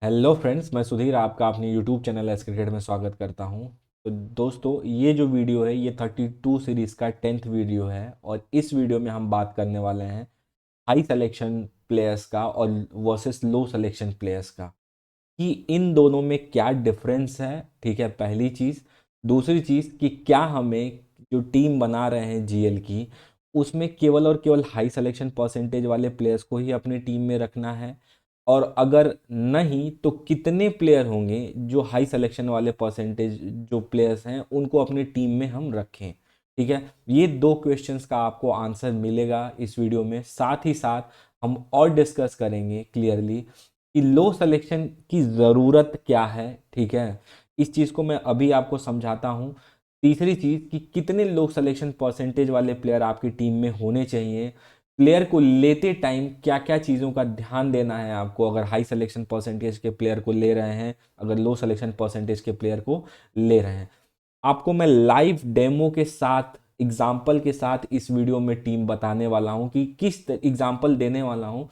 Hello friends, मैं सुधीर आपका अपने यूट्यूब चैनल एस क्रिकेट में स्वागत करता हूं। तो दोस्तों, ये जो वीडियो है ये 32 सीरीज़ का 10th वीडियो है और इस वीडियो में हम बात करने वाले हैं हाई सिलेक्शन प्लेयर्स का और वर्सेस लो सिलेक्शन प्लेयर्स का कि इन दोनों में क्या डिफरेंस है। ठीक है, पहली चीज़। दूसरी चीज़ कि क्या हमें जो टीम बना रहे हैं जीएल की, उसमें केवल और केवल हाई सिलेक्शन परसेंटेज वाले प्लेयर्स को ही अपनी टीम में रखना है, और अगर नहीं तो कितने प्लेयर होंगे जो हाई सिलेक्शन वाले परसेंटेज जो प्लेयर्स हैं उनको अपनी टीम में हम रखें। ठीक है, ये दो क्वेश्चंस का आपको आंसर मिलेगा इस वीडियो में। साथ ही साथ हम और डिस्कस करेंगे क्लियरली कि लो सिलेक्शन की ज़रूरत क्या है। ठीक है, इस चीज़ को मैं अभी आपको समझाता हूँ। तीसरी चीज़ कि कितने लो सिलेक्शन परसेंटेज वाले प्लेयर आपकी टीम में होने चाहिए। प्लेयर को लेते टाइम क्या क्या चीज़ों का ध्यान देना है आपको, अगर हाई सिलेक्शन परसेंटेज के प्लेयर को ले रहे हैं, अगर लो सिलेक्शन परसेंटेज के प्लेयर को ले रहे हैं। आपको मैं लाइव डेमो के साथ, एग्जाम्पल के साथ इस वीडियो में टीम बताने वाला हूं कि किस एग्जाम्पल देने वाला हूं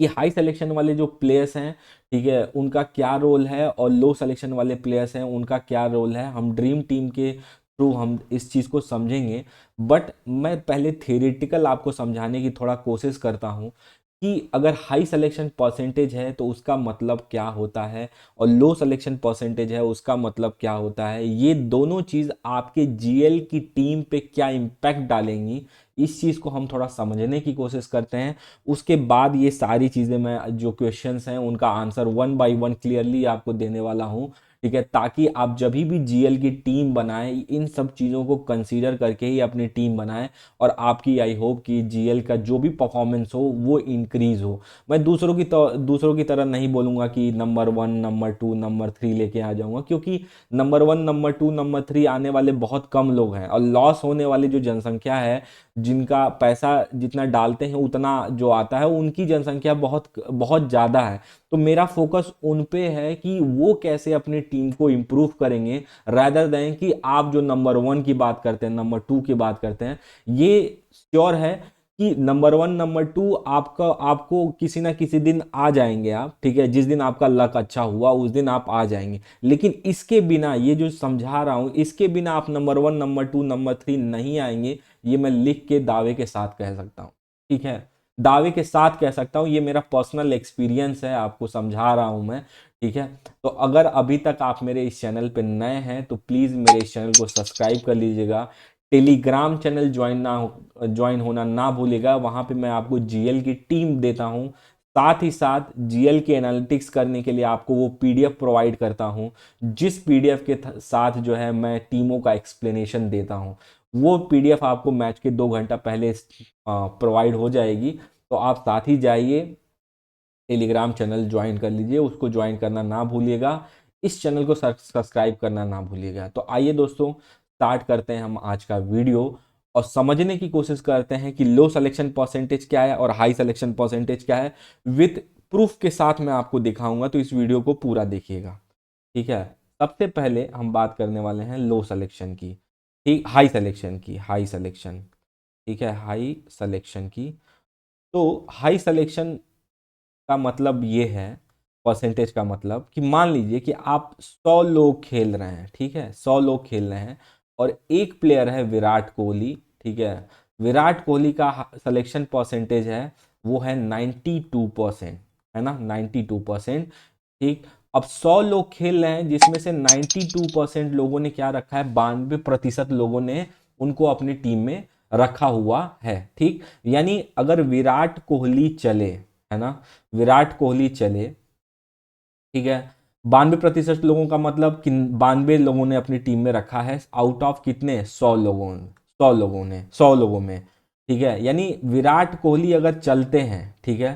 कि हाई सिलेक्शन वाले जो प्लेयर्स हैं, ठीक है, उनका क्या रोल है और लो सिलेक्शन वाले प्लेयर्स हैं उनका क्या रोल है। हम ड्रीम टीम के थ्रू हम इस चीज़ को समझेंगे। बट मैं पहले थियोरेटिकल आपको समझाने की थोड़ा कोशिश करता हूँ कि अगर हाई सिलेक्शन परसेंटेज है तो उसका मतलब क्या होता है और लो सिलेक्शन परसेंटेज है उसका मतलब क्या होता है। ये दोनों चीज़ आपके जीएल की टीम पे क्या इम्पैक्ट डालेंगी, इस चीज़ को हम थोड़ा समझने की कोशिश करते हैं। उसके बाद ये सारी चीज़ें मैं जो क्वेश्चंस हैं उनका answer one by one clearly आपको देने वाला हूँ। ठीक है, ताकि आप जब भी जीएल की टीम बनाएं इन सब चीज़ों को कंसीडर करके ही अपनी टीम बनाएं और आपकी आई होप कि जीएल का जो भी परफॉर्मेंस हो वो इंक्रीज हो। मैं दूसरों की तरह नहीं बोलूँगा कि नंबर 1 नंबर 2 नंबर 3 लेके आ जाऊँगा, क्योंकि नंबर 1 नंबर 2 नंबर 3 आने वाले बहुत कम लोग हैं और लॉस होने वाली जो जनसंख्या है, जिनका पैसा जितना डालते हैं उतना जो आता है, उनकी जनसंख्या बहुत बहुत ज़्यादा है। तो मेरा फोकस उन पे है कि वो कैसे अपनी टीम को इम्प्रूव करेंगे, रादर दें कि आप जो नंबर 1 की बात करते हैं, नंबर 2 की बात करते हैं। ये श्योर है कि नंबर 1 नंबर 2 आपका आपको किसी ना किसी दिन आ जाएंगे आप। ठीक है, जिस दिन आपका लक अच्छा हुआ उस दिन आप आ जाएंगे, लेकिन इसके बिना, ये जो समझा रहा हूं, इसके बिना आप नंबर 1 नंबर 2 नंबर 3 नहीं आएंगे। ये मैं लिख के दावे के साथ कह सकता हूँ। ठीक है, दावे के साथ कह सकता हूँ, ये मेरा पर्सनल एक्सपीरियंस है, आपको समझा रहा हूँ मैं। ठीक है, तो अगर अभी तक आप मेरे इस चैनल पे नए हैं तो प्लीज़ मेरे इस चैनल को सब्सक्राइब कर लीजिएगा। टेलीग्राम चैनल ज्वाइन होना ना भूलिएगा, वहाँ पे मैं आपको जीएल की टीम देता हूँ। साथ ही साथ जीएल के एनालिटिक्स करने के लिए आपको वो पीडीएफ प्रोवाइड करता हूँ, जिस पीडीएफ के साथ जो है मैं टीमों का एक्सप्लेनेशन देता हूँ। वो पीडीएफ आपको मैच के 2 घंटा पहले प्रोवाइड हो जाएगी। तो आप साथ ही जाइए, टेलीग्राम चैनल ज्वाइन कर लीजिए, उसको ज्वाइन करना ना भूलिएगा, इस चैनल को सब्सक्राइब करना ना भूलिएगा। तो आइए दोस्तों, स्टार्ट करते हैं हम आज का वीडियो और समझने की कोशिश करते हैं कि लो सिलेक्शन परसेंटेज क्या है और हाई सिलेक्शन परसेंटेज क्या है। विथ प्रूफ के साथ मैं आपको दिखाऊंगा, तो इस वीडियो को पूरा देखिएगा। ठीक है, सबसे पहले हम बात करने वाले हैं लो सिलेक्शन की, ठीक, हाई सिलेक्शन की, हाई सिलेक्शन। ठीक है, हाई सिलेक्शन की। तो हाई सिलेक्शन का मतलब ये है, परसेंटेज का मतलब कि मान लीजिए कि आप 100 लोग खेल रहे हैं। ठीक है, 100 लोग खेल रहे हैं और एक प्लेयर है विराट कोहली। ठीक है, विराट कोहली का सिलेक्शन परसेंटेज है, वो है 92%, है ना, 92%। ठीक, अब 100 लोग खेल रहे हैं जिसमें से 92% लोगों ने क्या रखा है, 92% लोगों ने उनको अपनी टीम में रखा हुआ है। ठीक, यानी अगर विराट कोहली चले, है ना, विराट कोहली चले, ठीक है, 92% लोगों का मतलब कि 92 लोगों ने अपनी टीम में रखा है आउट ऑफ कितने, 100 लोगों में। ठीक है, यानी विराट कोहली अगर चलते हैं, ठीक है,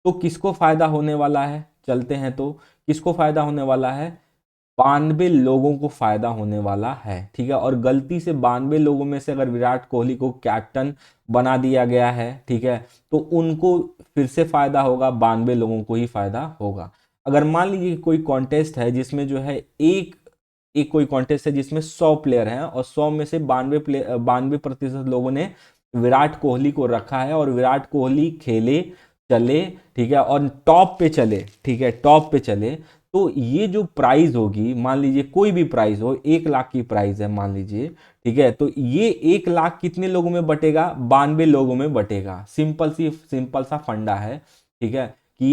तो किसको फायदा होने वाला है, चलते हैं तो किसको फायदा होने वाला है, 92 लोगों को फायदा होने वाला है। ठीक है, और गलती से 92 लोगों में से अगर विराट कोहली को कैप्टन बना दिया गया है, ठीक है, तो उनको फिर से फायदा होगा, 92 लोगों को ही फायदा होगा। अगर मान लीजिए कोई कॉन्टेस्ट है जिसमें जो है एक एक कोई कॉन्टेस्ट है जिसमें 100 प्लेयर हैं और 100 में से 92% लोगों ने विराट कोहली को रखा है और विराट कोहली खेले, चले, ठीक है, और टॉप पे चले, ठीक है, टॉप पे चले, तो ये जो प्राइस होगी, मान लीजिए कोई भी प्राइस हो, 1 लाख की प्राइस है मान लीजिए, ठीक है, तो ये 1 लाख कितने लोगों में बटेगा? 92 लोगों में बटेगा। सिंपल सा फंडा है, ठीक है, कि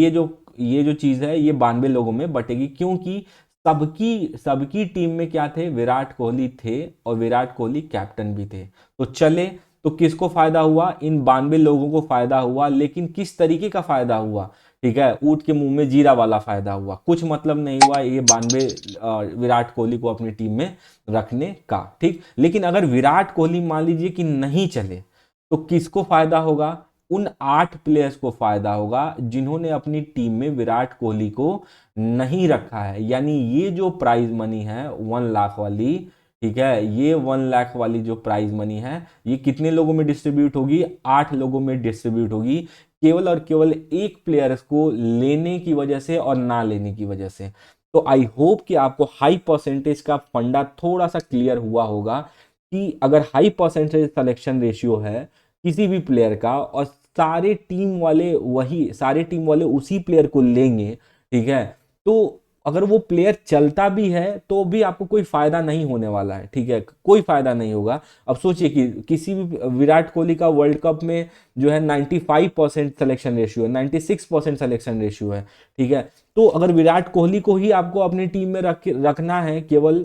ये जो चीज है ये 92 लोगों में बटेगी, क्योंकि सबकी सबकी टीम में क्या थे? विराट कोहली थे, और विराट कोहली कैप्टन भी थे। तो चले, तो किसको फायदा हुआ? इन 92 लोगों को फायदा हुआ, लेकिन किस तरीके का फायदा हुआ? ठीक है, ऊंट के मुंह में जीरा वाला फायदा हुआ, कुछ मतलब नहीं हुआ ये 92 विराट कोहली को अपनी टीम में रखने का, ठीक। लेकिन अगर विराट कोहली मान लीजिए कि नहीं चले, तो किसको फायदा होगा? उन 8 प्लेयर्स को फायदा होगा जिन्होंने अपनी टीम में विराट कोहली को नहीं रखा है। यानी ये जो प्राइज मनी है 1 लाख वाली, ठीक है, ये 1 लाख वाली जो प्राइज मनी है, ये कितने लोगों में डिस्ट्रीब्यूट होगी? 8 लोगों में डिस्ट्रीब्यूट होगी, केवल और केवल एक प्लेयर्स को लेने की वजह से और ना लेने की वजह से। तो आई होप कि आपको हाई परसेंटेज का फंडा थोड़ा सा क्लियर हुआ होगा कि अगर हाई परसेंटेज सिलेक्शन रेशियो है किसी भी प्लेयर का, और सारे टीम वाले उसी प्लेयर को लेंगे, ठीक है, तो अगर वो प्लेयर चलता भी है तो भी आपको कोई फायदा नहीं होने वाला है, ठीक है, कोई फायदा नहीं होगा। अब सोचिए कि किसी भी विराट कोहली का वर्ल्ड कप में जो है 95% सिलेक्शन रेशियो है, 96% सिलेक्शन रेशियो है, ठीक है, तो अगर विराट कोहली को ही आपको अपनी टीम में रखना है केवल,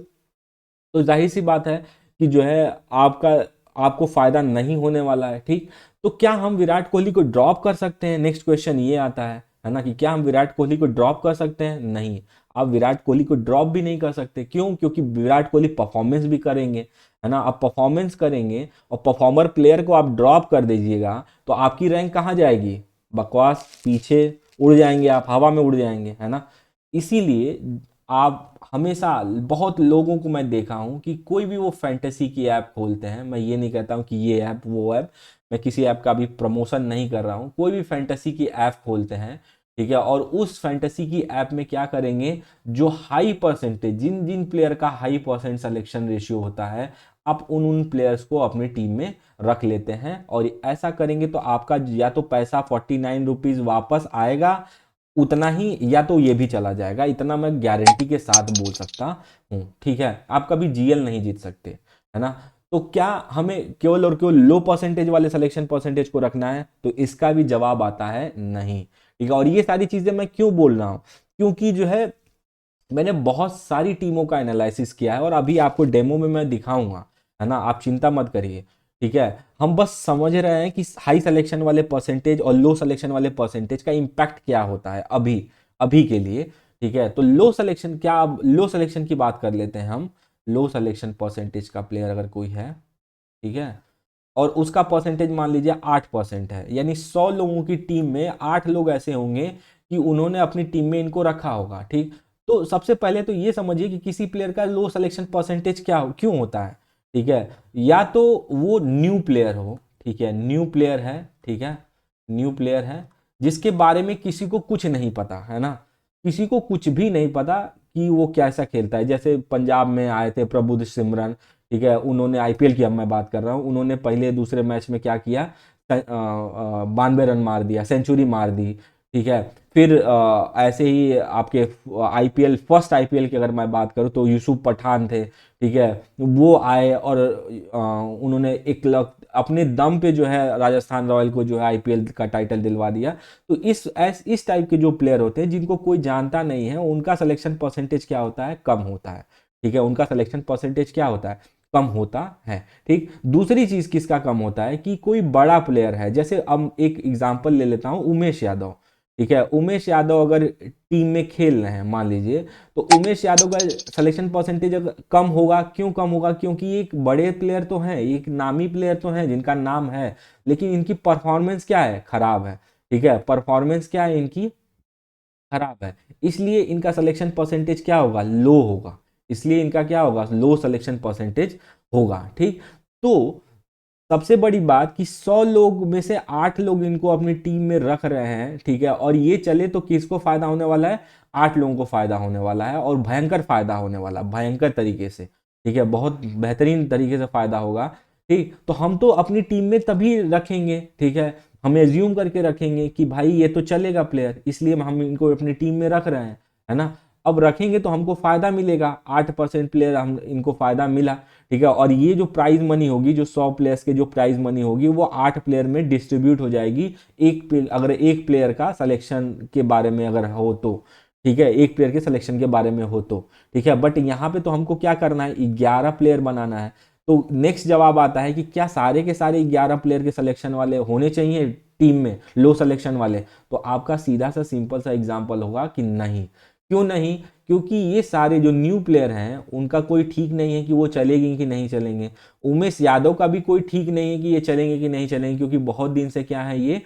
तो जाहिर सी बात है कि जो है आपको फायदा नहीं होने वाला है, ठीक। तो क्या हम विराट कोहली को ड्रॉप कर सकते हैं? नेक्स्ट क्वेश्चन ये आता है ना, कि क्या हम विराट कोहली को ड्रॉप कर सकते हैं? नहीं, आप विराट कोहली को ड्रॉप भी नहीं कर सकते। क्यों? क्योंकि विराट कोहली परफॉर्मेंस भी करेंगे, है ना, आप परफॉर्मेंस करेंगे और परफॉर्मर प्लेयर को आप ड्रॉप कर दीजिएगा, तो आपकी रैंक कहाँ जाएगी? बकवास, पीछे उड़ जाएंगे आप, हवा में उड़ जाएंगे, है ना। इसीलिए आप हमेशा, बहुत लोगों को मैं देखा हूं कि कोई भी वो फैंटेसी की ऐप खोलते हैं, मैं ये नहीं कहता हूं कि ये ऐप वो ऐप, मैं किसी ऐप का भी प्रमोशन नहीं कर रहा हूं, कोई भी फैंटेसी की ऐप खोलते हैं, ठीक है, और उस फैंटेसी की ऐप में क्या करेंगे? जो हाई परसेंटेज, जिन जिन प्लेयर का हाई परसेंट सिलेक्शन रेशियो होता है, आप उन उन प्लेयर्स को अपनी टीम में रख लेते हैं, और ऐसा करेंगे तो आपका या तो पैसा 49 रुपीज वापस आएगा उतना ही, या तो ये भी चला जाएगा, इतना मैं गारंटी के साथ बोल सकता हूँ, ठीक है। आप कभी जीएल नहीं जीत सकते, है ना। तो क्या हमें केवल और केवल लो परसेंटेज वाले सिलेक्शन परसेंटेज को रखना है? तो इसका भी जवाब आता है नहीं, ठीक है। और ये सारी चीजें मैं क्यों बोल रहा हूं? क्योंकि जो है मैंने बहुत सारी टीमों का एनालिसिस किया है, और अभी आपको डेमो में मैं दिखाऊंगा, है ना, आप चिंता मत करिए, ठीक है। हम बस समझ रहे हैं कि हाई सिलेक्शन वाले परसेंटेज और लो सिलेक्शन वाले परसेंटेज का इंपैक्ट क्या होता है अभी अभी के लिए, ठीक है। तो लो सिलेक्शन क्या, अब लो सिलेक्शन की बात कर लेते हैं हम। लो सिलेक्शन परसेंटेज का प्लेयर अगर कोई है, ठीक है, और उसका परसेंटेज मान लीजिए 8% है, यानी 100 लोगों की टीम में 8 लोग ऐसे होंगे कि उन्होंने अपनी टीम में इनको रखा होगा, ठीक। तो सबसे पहले तो ये समझिए कि किसी प्लेयर का लो सिलेक्शन परसेंटेज क्यों होता है, ठीक है। या तो वो न्यू प्लेयर हो, ठीक है, न्यू प्लेयर है, ठीक है, न्यू प्लेयर है जिसके बारे में किसी को कुछ नहीं पता, है ना, किसी को कुछ भी नहीं पता कि वो कैसा खेलता है। जैसे पंजाब में आए थे प्रबुद्ध सिमरन, ठीक है, उन्होंने आईपीएल की, अब मैं बात कर रहा हूँ, उन्होंने पहले दूसरे मैच में क्या किया? 92 रन मार दिया, सेंचुरी मार दी, ठीक है। फिर ऐसे ही आपके आईपीएल, फर्स्ट आईपीएल की अगर मैं बात करूँ तो यूसुफ पठान थे, ठीक है, वो आए और उन्होंने अपने दम पे जो है राजस्थान रॉयल को जो है आईपीएल का टाइटल दिलवा दिया। तो इस टाइप के जो प्लेयर होते हैं जिनको कोई जानता नहीं है, उनका सिलेक्शन परसेंटेज क्या होता है? कम होता है, ठीक है, उनका सिलेक्शन परसेंटेज क्या होता है? कम होता है, ठीक। दूसरी चीज किसका कम होता है? कि कोई बड़ा प्लेयर है, जैसे अब एक एग्जांपल ले लेता हूं, उमेश यादव, ठीक है, उमेश यादव अगर टीम में खेल रहे हैं मान लीजिए, तो उमेश यादव का सिलेक्शन परसेंटेज कम होगा। क्यों कम होगा? क्योंकि एक बड़े प्लेयर तो हैं, एक नामी प्लेयर तो हैं जिनका नाम है, लेकिन इनकी परफॉर्मेंस क्या है? खराब है, ठीक है, परफॉर्मेंस क्या है इनकी? खराब है। इसलिए इनका सिलेक्शन परसेंटेज क्या होगा? लो होगा। इसलिए इनका क्या होगा? लो सिलेक्शन परसेंटेज होगा, ठीक। तो सबसे बड़ी बात कि 100 लोग में से 8 लोग इनको अपनी टीम में रख रहे हैं, ठीक है, और ये चले तो किसको फायदा होने वाला है? 8 लोगों को फायदा होने वाला है, और भयंकर फायदा होने वाला, भयंकर तरीके से, ठीक है, बहुत बेहतरीन तरीके से फायदा होगा, ठीक। तो हम तो अपनी टीम में तभी रखेंगे, ठीक है, हम एज्यूम करके रखेंगे कि भाई ये तो चलेगा प्लेयर, इसलिए हम इनको अपनी टीम में रख रहे हैं, है ना। अब रखेंगे तो हमको फायदा मिलेगा, 8% प्लेयर हम इनको फायदा मिला, ठीक है। और ये जो प्राइज मनी होगी, जो 100 प्लेयर्स के जो प्राइज मनी होगी, वो 8 प्लेयर में डिस्ट्रीब्यूट हो जाएगी। अगर एक प्लेयर का सिलेक्शन के बारे में अगर हो तो, ठीक है, एक प्लेयर के सिलेक्शन के बारे में हो तो, ठीक है। बट यहाँ पे तो हमको क्या करना है, 11 प्लेयर बनाना है। तो नेक्स्ट जवाब आता है कि क्या सारे के सारे 11 प्लेयर के सिलेक्शन वाले होने चाहिए टीम में, लो सिलेक्शन वाले? तो आपका सीधा सा सिंपल सा एग्जांपल होगा कि नहीं। क्यों नहीं? क्योंकि ये सारे जो न्यू प्लेयर हैं उनका कोई ठीक नहीं है कि वो चलेंगे कि नहीं चलेंगे। उमेश यादव का भी कोई ठीक नहीं है कि ये चलेंगे कि नहीं चलेंगे, क्योंकि बहुत दिन से क्या है, ये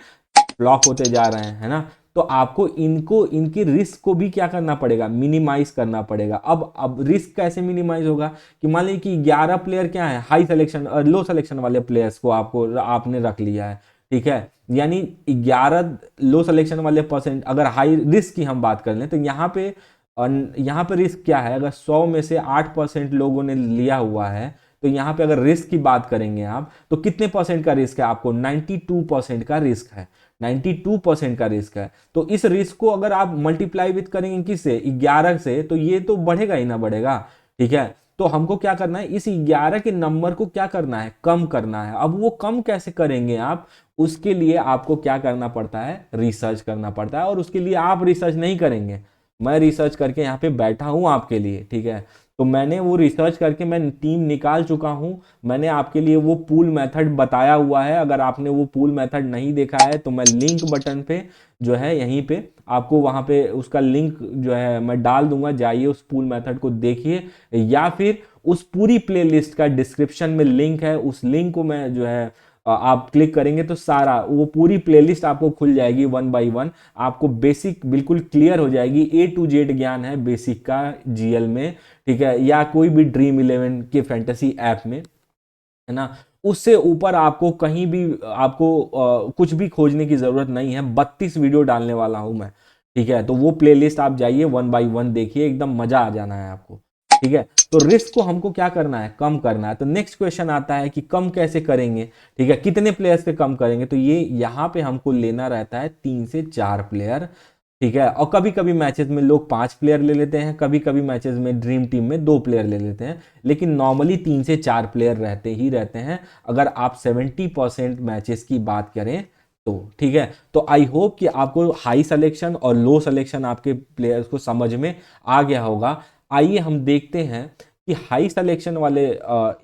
फ्लॉप होते जा रहे हैं, है ना। तो आपको इनको इनकी रिस्क को भी क्या करना पड़ेगा, मिनिमाइज करना पड़ेगा। अब रिस्क कैसे मिनिमाइज होगा कि मान लीजिए कि 11 प्लेयर क्या है, हाई सिलेक्शन और लो सिलेक्शन वाले प्लेयर्स को आपने रख लिया है, ठीक है। यानी 11 लो सिलेक्शन वाले परसेंट, अगर हाई रिस्क की हम बात कर लें तो यहाँ पे रिस्क क्या है, अगर 100 में से 8% लोगों ने लिया हुआ है, तो यहाँ पे अगर रिस्क की बात करेंगे आप, तो कितने परसेंट का रिस्क है आपको, 92% का रिस्क है। 92% का रिस्क है। तो इस रिस्क को अगर आप मल्टीप्लाई विथ करेंगे किससे, 11 से, तो ये तो बढ़ेगा ही ना बढ़ेगा, ठीक है। तो हमको क्या करना है, इस 11 के नंबर को क्या करना है, कम करना है। अब वो कम कैसे करेंगे आप, उसके लिए आपको क्या करना पड़ता है, रिसर्च करना पड़ता है। और उसके लिए आप रिसर्च नहीं करेंगे, मैं रिसर्च करके यहाँ पे बैठा हूं आपके लिए, ठीक है। तो मैंने वो रिसर्च करके मैं टीम निकाल चुका हूं। मैंने आपके लिए वो पूल मेथड बताया हुआ है। अगर आपने वो पूल मेथड नहीं देखा है तो मैं लिंक बटन पे जो है यहीं पे आपको वहां पे उसका लिंक जो है मैं डाल दूंगा, जाइए उस पूल मेथड को देखिए। या फिर उस पूरी प्लेलिस्ट का डिस्क्रिप्शन में लिंक है, उस लिंक को मैं जो है आप क्लिक करेंगे तो सारा वो पूरी प्लेलिस्ट आपको खुल जाएगी, 1 बाय 1 आपको बेसिक बिल्कुल क्लियर हो जाएगी। A to Z ज्ञान है बेसिक का जीएल में, ठीक है, या कोई भी ड्रीम 11 के फैंटेसी ऐप में, है ना। उससे ऊपर आपको कहीं भी आपको कुछ भी खोजने की जरूरत नहीं है। 32 वीडियो डालने वाला हूं मैं, ठीक है। तो वो प्लेलिस्ट आप जाइए, 1 बाय 1 देखिए, एकदम मजा आ जाना है आपको, ठीक है। तो रिस्क को हमको क्या करना है, कम करना है। तो नेक्स्ट क्वेश्चन आता है कि कम कैसे करेंगे, ठीक है, कितने प्लेयर्स पे कम करेंगे। तो ये यहाँ पे हमको लेना रहता है 3 से 4 प्लेयर, ठीक है। और कभी कभी मैचेस में लोग 5 प्लेयर ले लेते हैं, कभी कभी मैचेस में ड्रीम टीम में 2 प्लेयर ले लेते हैं, लेकिन नॉर्मली 3 से 4 प्लेयर रहते ही रहते हैं, अगर आप 70% मैचेस की बात करें तो, ठीक है। तो आई होप कि आपको हाई सिलेक्शन और लो सिलेक्शन आपके प्लेयर्स को समझ में आ गया होगा। आइए हम देखते हैं कि हाई सिलेक्शन वाले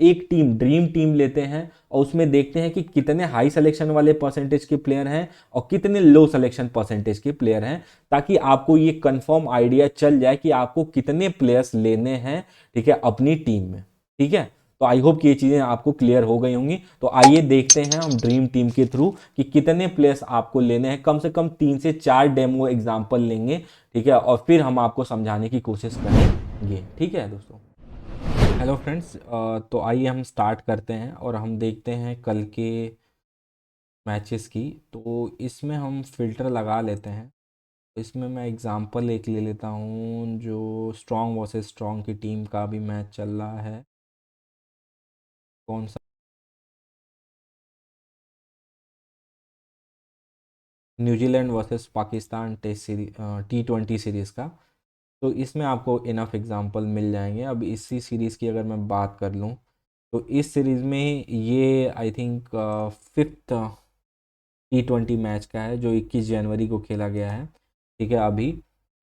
एक टीम ड्रीम टीम लेते हैं और उसमें देखते हैं कि कितने हाई सिलेक्शन वाले परसेंटेज के प्लेयर हैं और कितने लो सिलेक्शन परसेंटेज के प्लेयर हैं, ताकि आपको ये कंफर्म आइडिया चल जाए कि आपको कितने प्लेयर्स लेने हैं, ठीक है, अपनी टीम में, ठीक है। तो आई होप कि ये चीजें आपको क्लियर हो गई होंगी। तो आइए देखते हैं हम ड्रीम टीम के थ्रू कि कितने प्लेयर्स आपको लेने हैं। कम से कम 3 से 4 डेमो एग्जांपल लेंगे, ठीक है, और फिर हम आपको समझाने की कोशिश करेंगे, ठीक है दोस्तों। हेलो फ्रेंड्स, तो आइए हम स्टार्ट करते हैं और हम देखते हैं कल के मैचेस की। तो इसमें हम फिल्टर लगा लेते हैं। तो इसमें मैं एग्जांपल एक ले लेता हूँ, जो स्ट्रॉन्ग वर्सेस स्ट्रॉन्ग की टीम का भी मैच चल रहा है। कौन सा, New Zealand versus Pakistan test series, T20 series का। तो इसमें आपको इनफ एग्जांपल मिल जाएंगे। अब इसी सीरीज़ की अगर मैं बात कर लूँ तो इस सीरीज़ में ये I think 5th T20 match का है, जो 21 जनवरी को खेला गया है, ठीक है अभी।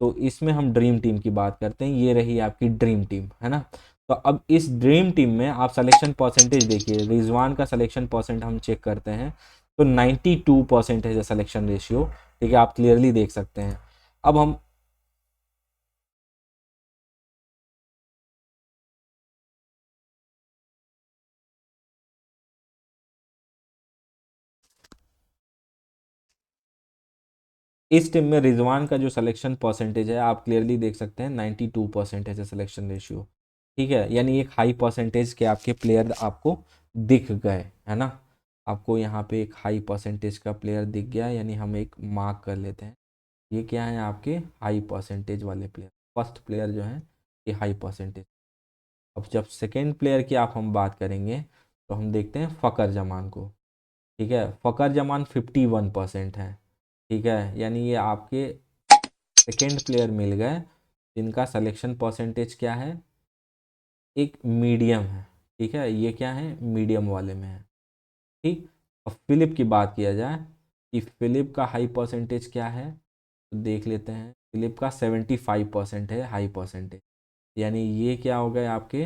तो इसमें हम ड्रीम टीम की बात करते हैं, ये रही आपकी ड्रीम टीम, है ना। तो अब इस ड्रीम टीम में आप सिलेक्शन परसेंटेज देखिए, रिजवान का सिलेक्शन परसेंट हम चेक करते हैं तो 92% है सिलेक्शन रेशियो, ठीक है, आप क्लियरली देख सकते हैं। अब हम इस टीम में रिजवान का जो सिलेक्शन परसेंटेज है आप क्लियरली देख सकते हैं, 92% है सिलेक्शन रेशियो, ठीक है। यानी एक हाई परसेंटेज के आपके प्लेयर आपको दिख गए, है ना। आपको यहाँ पे एक हाई परसेंटेज का प्लेयर दिख गया, यानी हम एक मार्क कर लेते हैं। ये क्या है, आपके हाई परसेंटेज वाले प्लेयर। फर्स्ट प्लेयर जो है ये हाई परसेंटेज। अब जब सेकेंड प्लेयर की आप हम बात करेंगे तो हम देखते हैं फ़कर जमान को, ठीक है। फ़खर जमान 51% है, ठीक है। यानी ये आपके सेकेंड प्लेयर मिल गए जिनका सिलेक्शन परसेंटेज क्या है, एक मीडियम है, ठीक है। ये क्या है, मीडियम वाले में है, ठीक। अब फिलिप की बात किया जाए कि फिलिप का हाई परसेंटेज क्या है, तो देख लेते हैं। फिलिप का 75% है हाई परसेंटेज, यानी ये क्या हो गए आपके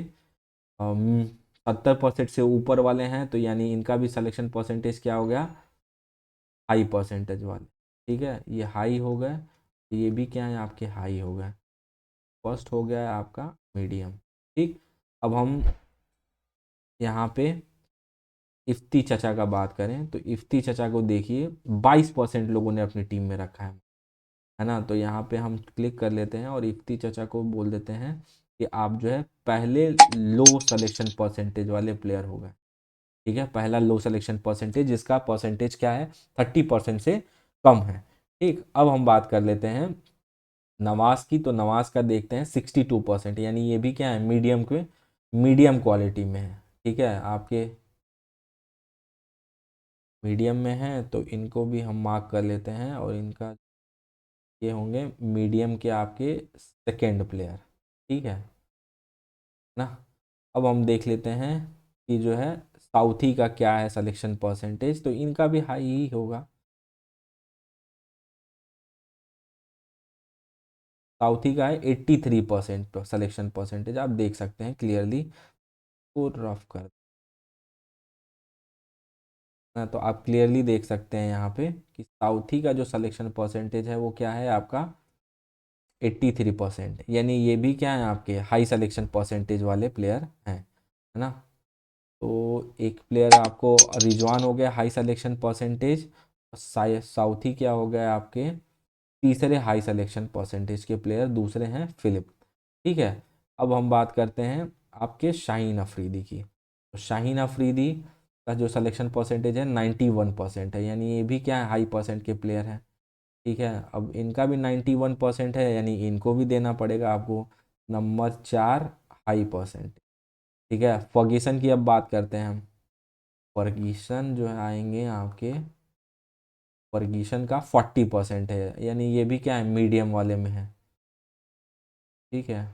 70% से ऊपर वाले हैं, तो यानी इनका भी सिलेक्शन परसेंटेज क्या हो गया, हाई परसेंटेज वाले, ठीक है। ये हाई हो गए, ये भी क्या है आपके हाई हो गए। फर्स्ट हो गया है आपका मीडियम, ठीक। अब हम यहाँ पे इफ्ती चचा का बात करें तो इफ्ती चचा को देखिए 22% लोगों ने अपनी टीम में रखा है ना। तो यहाँ पे हम क्लिक कर लेते हैं और इफ्ती चचा को बोल देते हैं कि आप जो है पहले लो सिलेक्शन परसेंटेज वाले प्लेयर हो गए, ठीक है। पहला लो सिलेक्शन परसेंटेज जिसका परसेंटेज क्या है 30% से कम है, ठीक। अब हम बात कर लेते हैं नवाज की, तो नवाज का देखते हैं 62%, यानी ये भी क्या है मीडियम क्वालिटी में है, ठीक है। आपके मीडियम में है तो इनको भी हम मार्क कर लेते हैं और इनका ये होंगे मीडियम के आपके सेकेंड प्लेयर, ठीक है ना। अब हम देख लेते हैं कि जो है साउथी का क्या है सिलेक्शन परसेंटेज, तो इनका भी हाई ही होगा। साउथी का है 83% सिलेक्शन परसेंटेज, आप देख सकते हैं क्लियरली। तो रफ कर ना, तो आप क्लियरली देख सकते हैं यहाँ पे कि साउथी का जो सिलेक्शन परसेंटेज है वो क्या है आपका 83%, यानी ये भी क्या है आपके हाई सिलेक्शन परसेंटेज वाले प्लेयर हैं, है ना। तो एक प्लेयर आपको रिजवान हो गया हाई सिलेक्शन परसेंटेज, साउथी क्या हो गया आपके तीसरे हाई सिलेक्शन परसेंटेज के प्लेयर दूसरे हैं फिलिप, ठीक है। अब हम बात करते हैं आपके शाहीन अफरीदी की, तो शाहीन अफरीदी का जो सिलेक्शन परसेंटेज है 91% है, यानी ये भी क्या है हाई परसेंट के प्लेयर हैं, ठीक है। अब इनका भी 91% है, यानी इनको भी देना पड़ेगा आपको नंबर 4 हाई परसेंट, ठीक है। फर्गीसन की अब बात करते हैं हम। फर्गीसन जो है आएंगे आपके, फर्गीसन का 40% है, यानी ये भी क्या है मीडियम वाले में है, ठीक है।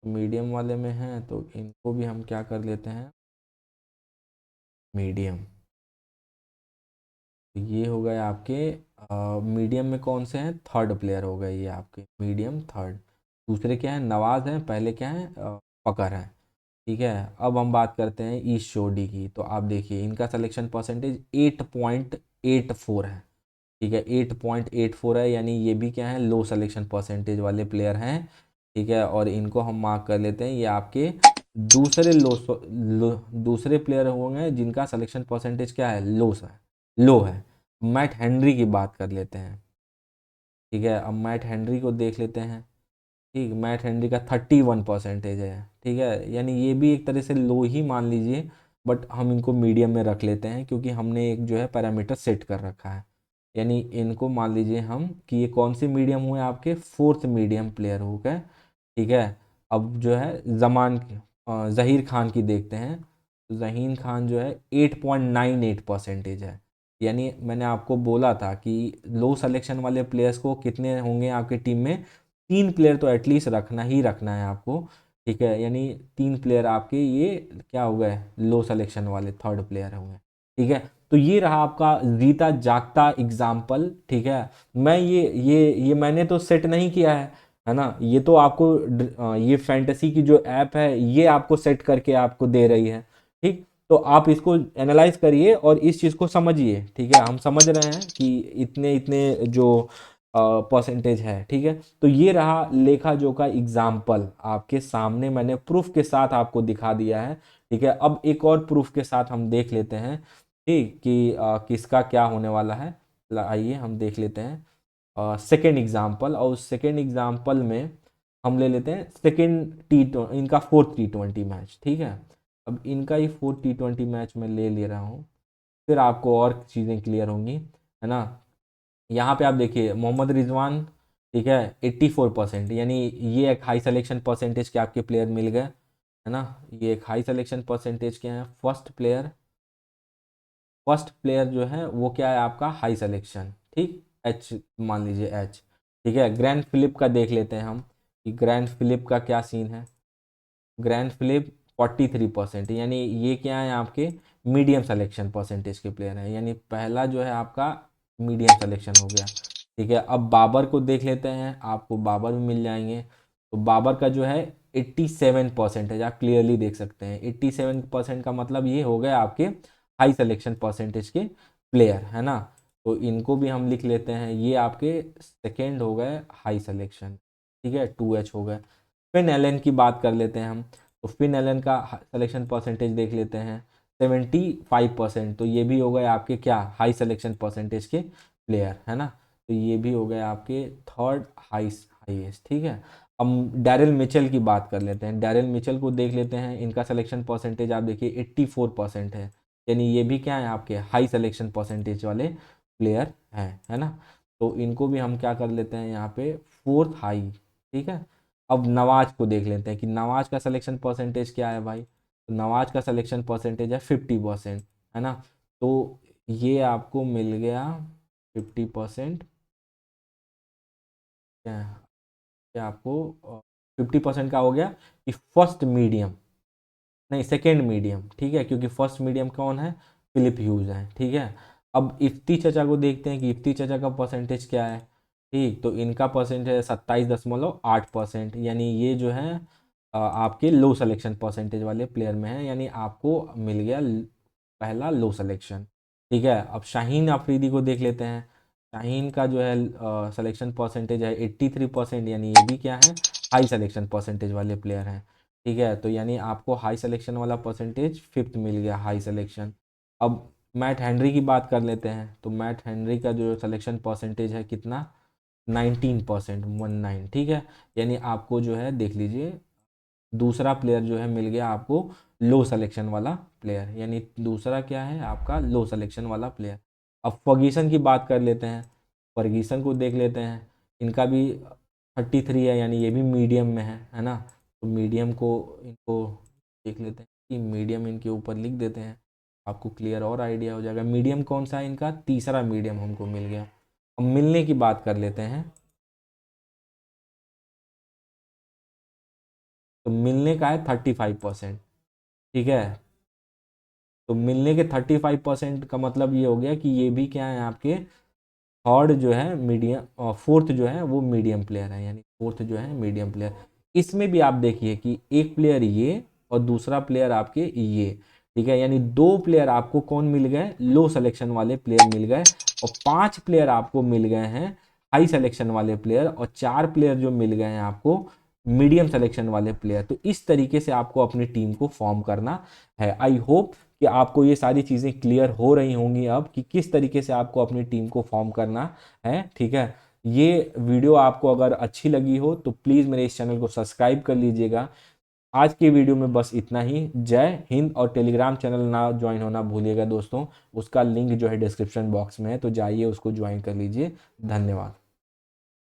मीडियम वाले में है तो इनको भी हम क्या कर लेते हैं मीडियम। तो ये हो गए आपके मीडियम में कौन से हैं, थर्ड प्लेयर हो गए ये आपके मीडियम थर्ड। दूसरे क्या है नवाज हैं, पहले क्या है फ़खर हैं, ठीक है। अब हम बात करते हैं ईस्ट शोडी की, तो आप देखिए इनका सिलेक्शन परसेंटेज 8.84 है, ठीक है। 8.84 है, यानी ये भी क्या है लो सिलेक्शन परसेंटेज वाले प्लेयर हैं, ठीक है। और इनको हम मार्क कर लेते हैं, ये आपके दूसरे दूसरे प्लेयर होंगे जिनका सिलेक्शन परसेंटेज क्या है लो है। मैट हेनरी की बात कर लेते हैं, ठीक है। अब मैट हेनरी को देख लेते हैं, ठीक। मैट हेनरी का 31% है, ठीक है। यानी ये भी एक तरह से लो ही मान लीजिए, बट हम इनको मीडियम में रख लेते हैं क्योंकि हमने एक जो है पैरामीटर सेट कर रखा है। यानी इनको मान लीजिए हम कि ये कौन से मीडियम हुए आपके फोर्थ मीडियम प्लेयर हो गए, ठीक है। अब जो है ज़हीर खान की देखते हैं, तो ज़हीर खान जो है 8.98% है। यानी मैंने आपको बोला था कि लो सिलेक्शन वाले प्लेयर्स को कितने होंगे आपके टीम में, 3 प्लेयर तो एटलीस्ट रखना ही रखना है आपको, ठीक है। यानी 3 प्लेयर आपके ये क्या हो गए लो सिलेक्शन वाले थर्ड प्लेयर होंगे, ठीक है। तो ये रहा आपका जीता जागता एग्जाम्पल, ठीक है। मैं ये मैंने तो सेट नहीं किया है ना, ये तो आपको ये फैंटेसी की जो ऐप है ये आपको सेट करके आपको दे रही है, ठीक। तो आप इसको एनालाइज करिए और इस चीज़ को समझिए, ठीक है। हम समझ रहे हैं कि इतने इतने जो परसेंटेज है, ठीक है। तो ये रहा लेखा जोखा एग्जाम्पल, आपके सामने मैंने प्रूफ के साथ आपको दिखा दिया है, ठीक है। अब एक और प्रूफ के साथ हम देख लेते हैं, ठीक, कि किसका क्या होने वाला है। आइए हम देख लेते हैं सेकेंड एग्जाम्पल, और उस सेकेंड एग्जाम्पल में हम ले लेते हैं सेकेंड इनका फोर्थ T20 मैच, ठीक है। अब इनका ही फोर्थ T20 मैच मैं ले रहा हूँ, फिर आपको और चीज़ें क्लियर होंगी, है ना। यहाँ पे आप देखिए मोहम्मद रिजवान, ठीक है 84%, यानी ये एक हाई सिलेक्शन परसेंटेज के आपके प्लेयर मिल गए, है ना। ये एक हाई सिलेक्शन परसेंटेज के हैं फर्स्ट प्लेयर, फर्स्ट प्लेयर जो है वो क्या है आपका हाई सिलेक्शन, ठीक, एच मान लीजिए एच, ठीक है। ग्रैंड फिलिप का देख लेते हैं हम कि ग्रैंड फिलिप का क्या सीन है। ग्रैंड फिलिप 43%, यानी ये क्या है आपके मीडियम सिलेक्शन परसेंटेज के प्लेयर हैं, यानी पहला जो है आपका मीडियम सिलेक्शन हो गया, ठीक है। अब बाबर को देख लेते हैं, आपको बाबर भी मिल जाएंगे। तो बाबर का जो है 87% आप क्लियरली देख सकते हैं। 87% का मतलब ये हो गया आपके हाई सिलेक्शन परसेंटेज के प्लेयर, है ना। तो इनको भी हम लिख लेते हैं, ये आपके सेकेंड हो गए हाई सिलेक्शन, ठीक है, 2H हो गए। फिन एलन की बात कर लेते हैं हम, तो फिन एलन का सिलेक्शन परसेंटेज देख लेते हैं 75%, तो ये भी हो गए आपके क्या हाई सिलेक्शन परसेंटेज के प्लेयर, है ना। तो ये भी हो गए आपके थर्ड हाईएस्ट, ठीक है। अब डैरिल मिचेल की बात कर लेते हैं, डैरिल मिचेल को देख लेते हैं, इनका सिलेक्शन परसेंटेज आप देखिए 84% है, यानी ये भी क्या है आपके हाई सिलेक्शन परसेंटेज वाले प्लेयर हैं, है ना। तो इनको भी हम क्या कर लेते हैं यहाँ पे फोर्थ हाई, ठीक है। अब नवाज को देख लेते हैं कि नवाज का सिलेक्शन परसेंटेज क्या है भाई, तो नवाज का सिलेक्शन परसेंटेज है 50%, है ना। तो ये आपको मिल गया 50%, क्या क्या आपको 50% का हो गया कि फर्स्ट मीडियम, नहीं सेकेंड मीडियम, ठीक है, क्योंकि फर्स्ट मीडियम कौन है, फिलिप ह्यूज है, ठीक है। अब इफ्ती चचा को देखते हैं कि इफ्ती चचा का परसेंटेज क्या है, ठीक, तो इनका परसेंटेज है 27.8%, यानी ये जो है आपके लो सिलेक्शन परसेंटेज वाले प्लेयर में है, यानी आपको मिल गया पहला लो सिलेक्शन, ठीक है। अब शाहीन अफरीदी को देख लेते हैं, शाहीन का जो है सिलेक्शन परसेंटेज है 83%, यानी ये भी क्या है हाई सिलेक्शन परसेंटेज वाले प्लेयर हैं, ठीक है। तो यानी आपको हाई सिलेक्शन वाला परसेंटेज फिफ्थ मिल गया हाई सिलेक्शन। अब मैट हेनरी की बात कर लेते हैं, तो मैट हेनरी का जो सिलेक्शन परसेंटेज है कितना 19%, 19, ठीक है। यानी आपको जो है देख लीजिए दूसरा प्लेयर जो है मिल गया आपको लो सिलेक्शन वाला प्लेयर, यानी दूसरा क्या है आपका लो सिलेक्शन वाला प्लेयर। अब फर्गीसन की बात कर लेते हैं, फर्गीसन को देख लेते हैं, इनका भी 33 है, यानी ये भी मीडियम में है ना। तो मीडियम को इनको देख लेते हैं कि मीडियम इनके ऊपर लिख देते हैं, आपको क्लियर और आइडिया हो जाएगा। मीडियम कौन सा है इनका, तीसरा मीडियम हमको मिल गया। अब मिलने की बात कर लेते हैं, तो मिलने का है 35%, ठीक है। तो मिलने के 35% का मतलब ये हो गया कि ये भी क्या है आपके थर्ड जो है मीडियम और फोर्थ जो है वो मीडियम प्लेयर है, यानी फोर्थ जो है मीडियम प्लेयर। इसमें भी आप देखिए कि एक प्लेयर ये और दूसरा प्लेयर आपके ये, ठीक है, यानी दो प्लेयर आपको कौन मिल गए लो सिलेक्शन वाले प्लेयर मिल गए, और 5 प्लेयर आपको मिल गए हैं हाई सिलेक्शन वाले प्लेयर, और 4 प्लेयर जो मिल गए हैं आपको मीडियम सिलेक्शन वाले प्लेयर। तो इस तरीके से आपको अपनी टीम को फॉर्म करना है। आई होप कि आपको ये सारी चीज़ें क्लियर हो रही होंगी अब कि किस तरीके से आपको अपनी टीम को फॉर्म करना है, ठीक है। ये वीडियो आपको अगर अच्छी लगी हो तो प्लीज़ मेरे इस चैनल को सब्सक्राइब कर लीजिएगा। आज के वीडियो में बस इतना ही। जय हिंद। और टेलीग्राम चैनल ना ज्वाइन होना भूलिएगा दोस्तों, उसका लिंक जो है डिस्क्रिप्शन बॉक्स में है, तो जाइए उसको ज्वाइन कर लीजिए। धन्यवाद।